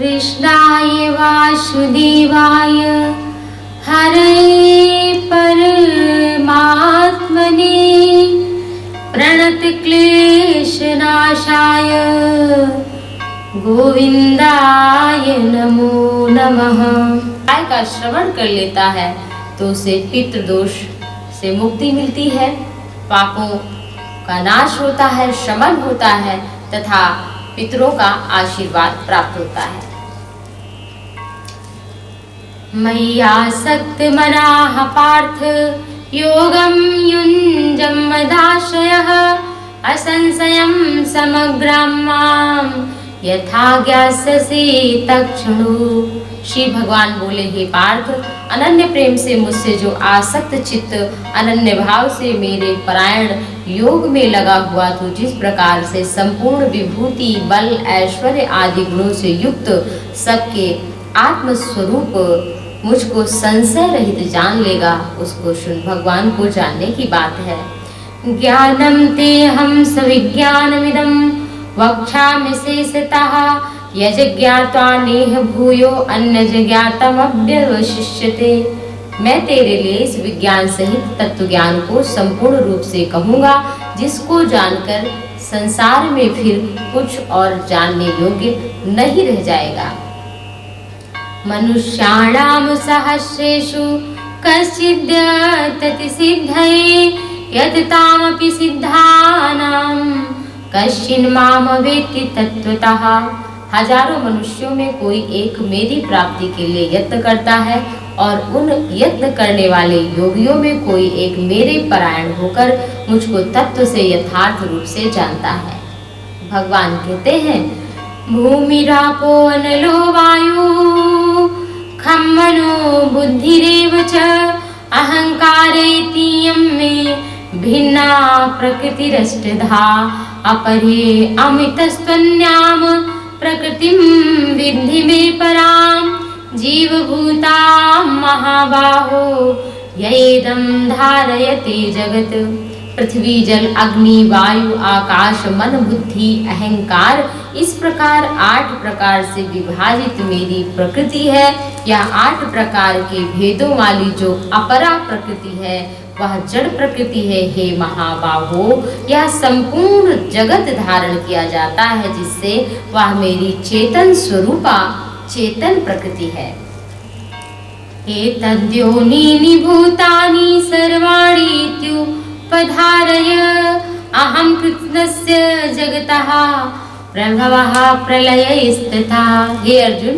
कृष्णाय वासुदेवाय हरे परमात्मने प्रणतक्लेशनाशाय गोविंदाय नमो नमः। गाय का श्रवण कर लेता है तो उसे पितृदोष से मुक्ति मिलती है, पापों का नाश होता है, शमन होता है तथा पितरों का आशीर्वाद प्राप्त होता है। मय्यासक्त मनाः पार्थ योगं युञ्जं मदाश्रयः असंशयं समग्रं मां यथा ज्ञास्यसि तत्क्षणु। श्री भगवान बोले, हे पार्थ, अनन्य प्रेम से मुझसे जो आसक्त चित्त अनन्य भाव से मेरे परायण योग में लगा हुआ तो जिस प्रकार से संपूर्ण विभूति बल ऐश्वर्य आदि गुणों से युक्त सबके आत्मस्वरूप मुझको संशय रहित जान लेगा, उसको सुन। भगवान को जानने की बात है। ज्ञानम ते हम सविज्ञानमिदं वक्ष्यामि शेषतः यज्ञात्वा नेह भूयो अन्यज्ञातमभ्यवशिष्यते। मैं तेरे लिए इस विज्ञान सहित तत्व ज्ञान को संपूर्ण रूप से कहूँगा, जिसको जानकर संसार में फिर कुछ और जानने योग्य नहीं रह जाएगा। मनुष्याणां सहस्रेषु कश्चिद्यतति सिद्धये यततामपि सिद्धानां कश्चिन्मां वेत्ति तत्त्वतः। हजारों मनुष्यों में कोई एक मेरी प्राप्ति के लिए यत्न करता है और उन यत्न करने वाले योगियों में कोई एक मेरे परायण होकर मुझको तत्व से यथार्थ रूप से जानता है। भगवान कहते हैं, भूमिरापो अनलो वायु खं मनो बुद्धिरेव च अहंकारेतीयं मे भिन्ना प्रकृतिरष्टधा अपरे अमितस्त्वन्याम प्रकृतिं विद्धि मे परां जीवभूतां महाबाहो यैदं धारयते जगत्। पृथ्वी जल अग्नि वायु आकाश मन बुद्धि अहंकार, इस प्रकार 8 प्रकार से विभाजित मेरी प्रकृति है। यह 8 प्रकार के भेदों वाली जो अपरा प्रकृति है वह जड़ प्रकृति है। हे महाबाहो, यह संपूर्ण जगत धारण किया जाता है, जिससे वह मेरी चेतन स्वरूपा चेतन प्रकृति है। एतद्योनीनि भूतानि सर्वाणि पधारय अहं कृत्स्नस्य जगतः प्रभवः प्रलयस्तथा। हे अर्जुन,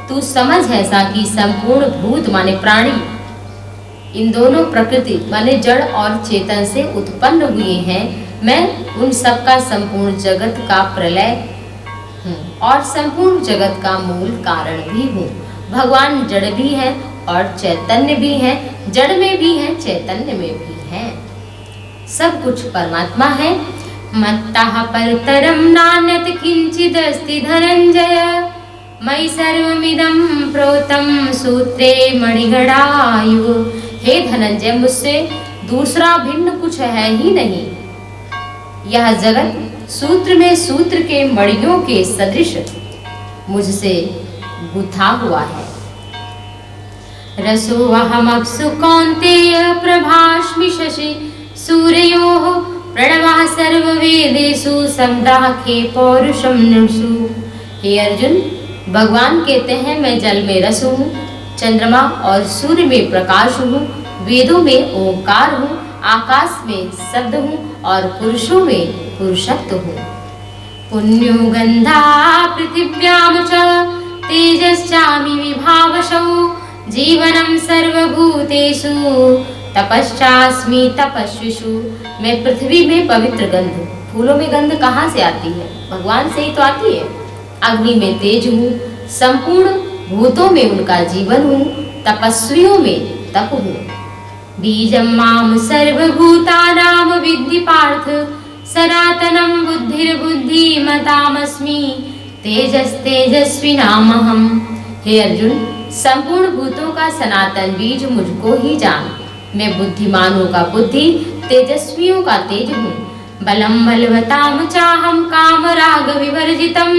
तू समझ ऐसा कि संपूर्ण भूत माने प्राणी इन दोनों प्रकृति माने जड़ और चेतन से उत्पन्न हुए हैं। मैं उन सब का संपूर्ण जगत का प्रलय हूँ और संपूर्ण जगत का मूल कारण भी हूँ। भगवान जड़ भी है और चैतन्य भी है, जड़ में भी है चैतन्य में भी है, सब कुछ परमात्मा है। मत्तः परतरं नान्यत् किंचिदस्ति धनंजय मयि सर्वमिदं प्रोतं सूत्रे मणिगणायुः। हे धनंजय, मुझसे दूसरा भिन्न कुछ है ही नहीं। यह जगत सूत्र में सूत्र के मणियों के सदृश मुझसे गुथा हुआ है। रसोऽहमप्सु कौन्तेय प्रभास्मि शशि सूर्योः प्रणवः सर्ववेदेषु शब्दाखे पौरुषं नृषु। हे अर्जुन, भगवान कहते हैं, मैं जल में रस हूँ, चंद्रमा और सूर्य में प्रकाश हूँ, वेदों में ओंकार हूँ, आकाश में शब्द हूँ और पुरुषों में पुरुषत्व हूँ। पुण्यो गंधा पृथिव्यां च तेजश्चामि विभावसौ जीवनं सर्वभूतेषु तपश्चास्मि तपस्विषु। मैं पृथ्वी में पवित्र गंध, फूलों में गंध कहाँ से आती है? भगवान से ही तो आती है। अग्नि में तेज हूँ, संपूर्ण भूतों में उनका जीवन हूँ, तपस्वियों में तप हूँ। बीजं मां सर्वभूतानां विद्धि पार्थ सनातनं बुद्धिर्बुद्धिमतामस्मि तेजस्तेजस्विनामहम्। हे अर्जुन, संपूर्ण भूतों का सनातन बीज मुझको ही जान। मैं बुद्धिमानों का बुद्धि, तेजस्वियों का तेज हूँ। बलं बलवतां चाहं कामराग विवर्जितं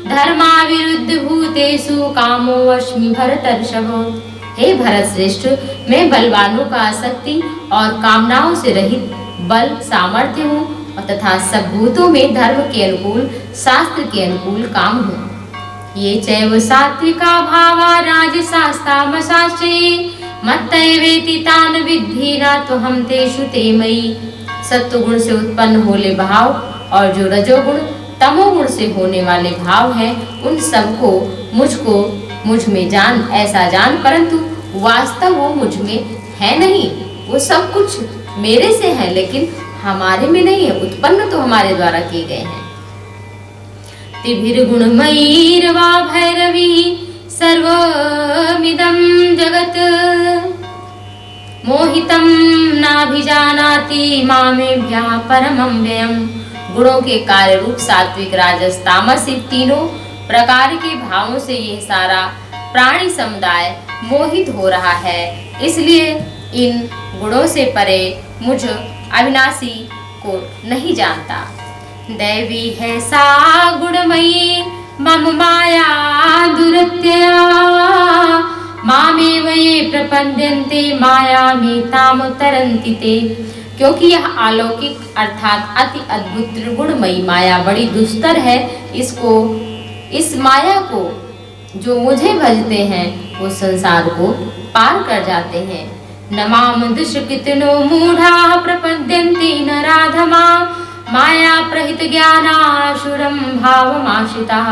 धर्माविरुद्ध भूतेषु कामो अस्मि भरतर्षभ। हे भरत श्रेष्ठ, मैं बलवानों का आसक्ति और कामनाओं से रहित बल सामर्थ्य हूँ तथा सब भूतों में धर्म के अनुकूल शास्त्र के अनुकूल काम हूँ। ये चैव सात्विका भावा राजसास्तामसाश्च मत्तैवेति तान विद्धि न त्वहं तेषु ते मयि। सत्वगुण से उत्पन्न होले भाव और जो रजोगुण तमोगुण से होने वाले भाव हैं, उन सबको मुझ में जान, ऐसा जान, परंतु वास्तव वो मुझ में है नहीं। वो सब कुछ मेरे से है लेकिन हमारे में नहीं है, उत्पन्न तो हमारे द्वारा किए गए हैं। तिभिर्गुणमयीर्वा भैरवी सर्वमिदं जगत् मोहितं नाभिजानाति मामेभ्यः परमं व्ययम्। गुणों के कार्य रूप सात्विक राजस तामस इन तीनों प्रकार के भावों से यह सारा प्राणी समुदाय मोहित हो रहा है, इसलिए इन गुणों से परे मुझ अविनाशी को नहीं जानता। दैवी है सा गुणमयी मम माया दुरत्यया मामेव ये प्रपद्यन्ते मायामि ताम तरन्ति ते। क्योंकि यह अलौकिक अर्थात अति अद्भुत त्रिगुणमयी माया बड़ी दुस्तर है, इस माया को जो मुझे भजते हैं वो संसार को पार कर जाते हैं। न माम दुष्कृतिनो मूढ़ा प्रपद्यन्ते नराधमा माया प्रहित ज्ञानाशुरम भावमाश्रिताः।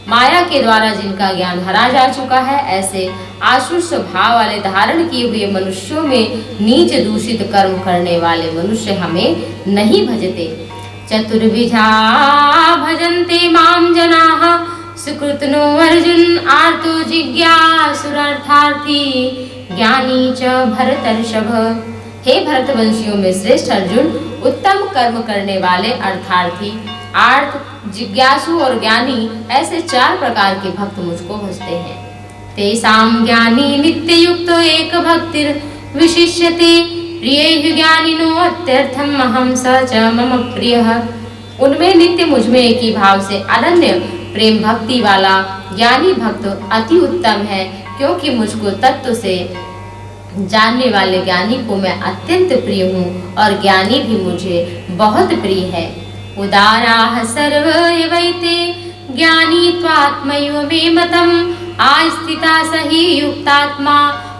माया के द्वारा जिनका ज्ञान हरा जा चुका है, ऐसे आसुर स्वभाव वाले धारण किए हुए मनुष्यों में नीच दूषित कर्म करने वाले मनुष्य हमें नहीं भजते। चतुर्विधा भजन्ते माम जनाः सुकृतनो अर्जुन आर्तो जिज्ञासुरार्थार्थी ज्ञानी च भरतर्षभ। हे भरतवंशियों में श्रेष्ठ अर्जुन, उत्तम कर्म करने वाले अर्थार्थी, आर्थ, जिज्ञासु और ज्ञानी ऐसे चार प्रकार के भक्त मुझको भजते हैं। तेषां ज्ञानी नित्य युक्तो एक भक्तिर विशिष्यते प्रिय ज्ञानिनो अत्यर्थम अहम स च मम प्रियः। उनमें नित्य मुझमें एक ही भाव से अनन्य प्रेम भक्ति वाला ज्ञानी भक्त अति उत्तम है, क्योंकि मुझको तत्व से जानने वाले ज्ञानी को मैं अत्यंत प्रिय हूँ और ज्ञानी भी मुझे बहुत प्रिय है। उदाराः सर्व एवैते ज्ञानी त्वात्मैव मे मतम् आस्थिता सही युक्तात्मा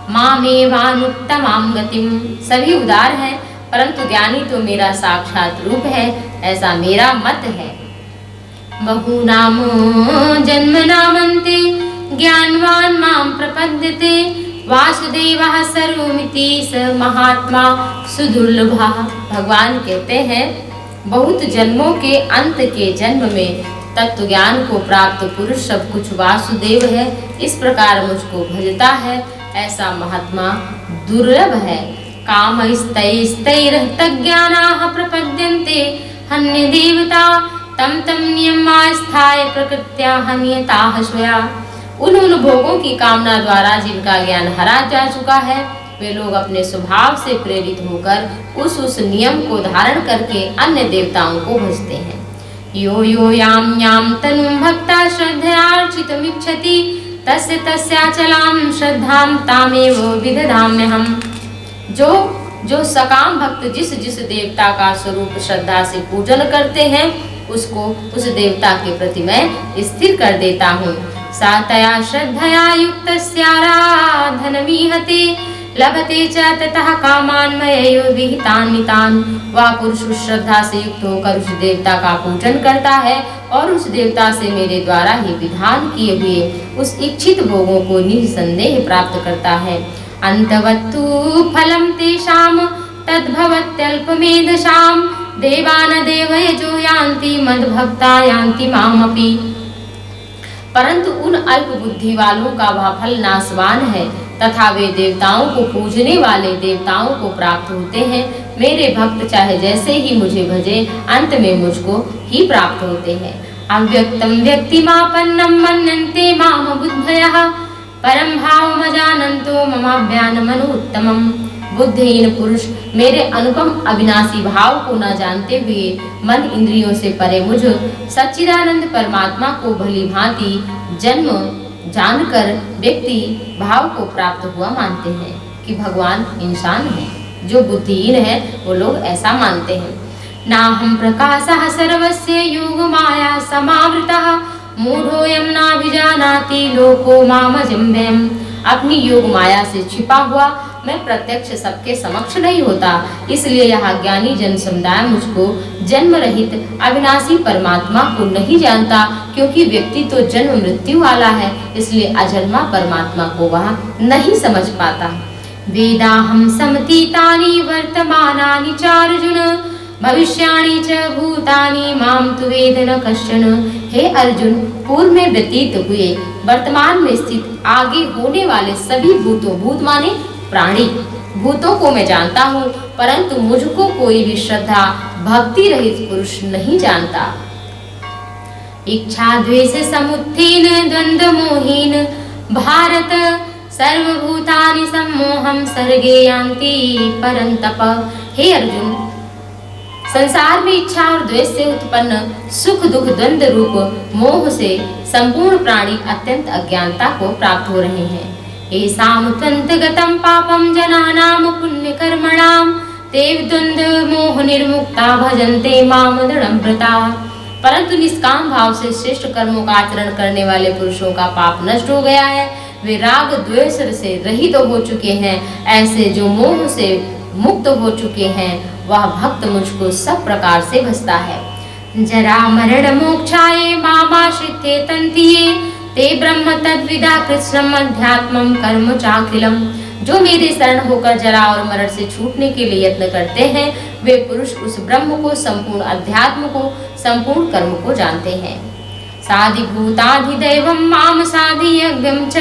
मामेवानुत्तमां गतिम्। सभी उदार हैं, परंतु ज्ञानी तो मेरा साक्षात रूप है, ऐसा मेरा मत है। बहूनां जन्मनामन्ते ज्ञानवान् मां प्रपद्यते वासुदेवः सर्वमिति स महात्मा सुदुर्लभः। भगवान कहते हैं, बहुत जन्मों के अंत के जन्म में तत्व ज्ञान को प्राप्त पुरुष सब कुछ वासुदेव है, इस प्रकार मुझको भजता है, ऐसा महात्मा दुर्लभ है। कामस्तैस्तैरहतज्ञानाः प्रपद्यन्ते हन्य देवता तम तम नियमास्थाय प्रकृत्या हन्यताः स्वया। उन भोगों की कामना द्वारा जिनका ज्ञान हरा जा चुका है, वे लोग अपने स्वभाव से प्रेरित होकर उस नियम को धारण करके अन्य देवताओं को भजते हैं। यो यो याम याम तनुं भक्ता श्रद्धयार्चितुमिच्छति तस्य तस्याचलां श्रद्धां तामेव विदधाम्यहम्। जो सकाम भक्त जिस देवता का स्वरूप श्रद्धा से पूजन करते हैं, उसको उस देवता के प्रति मैं स्थिर कर देता हूँ। सातया श्रद्धया युक्तस्याराधनमीहते लभते च ततः कामान् मयैव विहितान् नितान्। वह पुरुष उस श्रद्धा से युक्त होकर उस देवता का पूजन करता है और उस देवता से मेरे द्वारा ही विधान किए हुए उस इच्छित भोगों को निसंदेह प्राप्त करता है। अंतवत्तु फलं तेषां तद्भवत्यल्पमेधसां देवान् देवयजो यान्ति मद्भक्ता यान्ति मामपि। परंतु उन अल्प बुद्धि वालों का वह फल नाशवान है तथा वे देवताओं को पूजने वाले देवताओं को प्राप्त होते हैं। मेरे भक्त चाहे जैसे ही मुझे भजे, अंत में मुझको ही प्राप्त होते हैं। अव्यक्तम व्यक्तिमापन्नम मन्यन्ते माम बुद्धयः परम भावमजानन्तो ममाभ्यानमनुत्तमम्। बुद्धिहीन पुरुष मेरे अनुपम अविनाशी भाव को न जानते हुए मन इंद्रियों से परे मुझ सच्चिदानंद परमात्मा को भली भांति जन्म जानकर व्यक्ति भाव को प्राप्त हुआ मानते हैं कि भगवान इंसान है। जो बुद्धिहीन है वो लोग ऐसा मानते हैं। नाहं प्रकाशः सर्वस्य योग माया समावृतः मूढ़ोऽयं नाभिजानाति लोको मामजं व्ययम्। अपनी योग माया से छिपा हुआ मैं प्रत्यक्ष सबके समक्ष नहीं होता, इसलिए यह ज्ञानी जन समुदाय मुझको जन्म रहित अविनाशी परमात्मा को नहीं जानता, क्योंकि व्यक्ति तो जन्म मृत्यु वाला है, इसलिए अजन्मा परमात्मा को वह नहीं समझ पाता। वेदाहं समतीतानि वर्तमानानि चार्जुन भविष्याणि च भूतानि मां तु वेद न कश्चन। हे अर्जुन, पूर्व में व्यतीत हुए, वर्तमान में स्थित, आगे होने वाले सभी भूतों, भूत माने प्राणी, भूतों को मैं जानता हूँ, परंतु मुझको कोई भी श्रद्धा भक्ति रहित पुरुष नहीं जानता। इच्छा द्वेष समुत्थीन द्वंद्व मोहीन भारत सर्वभूतानि सम्मोहं सर्गे यान्ति परन्तप। हे अर्जुन, संसार में इच्छा और द्वेष से उत्पन्न सुख दुख द्वंद्व रूप मोह से संपूर्ण प्राणी अत्यंत अज्ञानता को प्राप्त हो रहे हैं। एसाम त्वन्तगतं पापं जनानां पुण्य कर्मणां ते द्वंद्व मोह निर्मुक्ता भजन्ते माम दृढ़ं व्रता। परंतु निष्काम भाव से श्रेष्ठ कर्मों का आचरण करने वाले पुरुषों का पाप नष्ट हो गया है, वे राग द्वेष से रहित हो चुके हैं। ऐसे जो मोह से मुक्त हो चुके हैं, वह भक्त मुझको सब प्रकार से भजता है। जरा मरण मोक्षाय मामाश्रित्य तन्तिये ते ब्रह्म तद्विदा कृष्णम अध्यात्मम कर्म चाखिलम। जो मेरे शरण होकर जरा और मरण से छूटने के लिए यत्न करते हैं, वे पुरुष उस ब्रह्म को, संपूर्ण अध्यात्म को, संपूर्ण कर्म को जानते हैं। साधिभूताधिदैवं माम साधियज्ञं च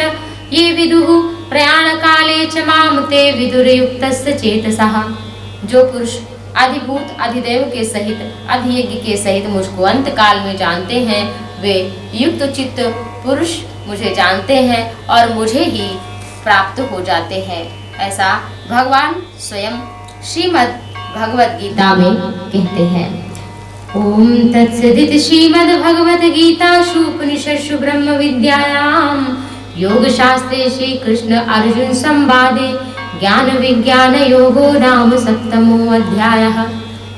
ये विदुः प्रयाण काले च माम ते विदुरयुक्तस्य चेतसः। जो पुरुष अधिभूत अधिदेव के सहित, अधियज्ञ के सहित मुझको अंत काल में जानते हैं, वे युक्त चित्त पुरुष मुझे जानते हैं और मुझे ही प्राप्त हो जाते हैं। ऐसा भगवान स्वयं श्रीमद् भगवद गीता में कहते हैं। ओम तत्सदिति श्रीमद् भगवद गीतासु उपनिषत्सु ब्रह्म विद्यायां योग शास्त्रे श्री कृष्ण अर्जुन संवादे ज्ञान विज्ञान योगो नाम सप्तमो अध्यायः।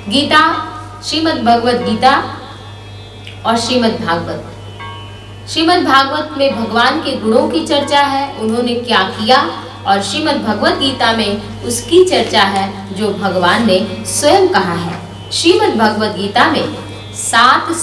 गीता, श्रीमद् भगवद गीता और श्रीमद् भागवत। श्रीमद् भागवत में भगवान के गुणों की चर्चा है, उन्होंने क्या किया, और श्रीमद् भगवद गीता में उसकी चर्चा है जो भगवान ने स्वयं कहा है। श्रीमद् भगवद गीता में 700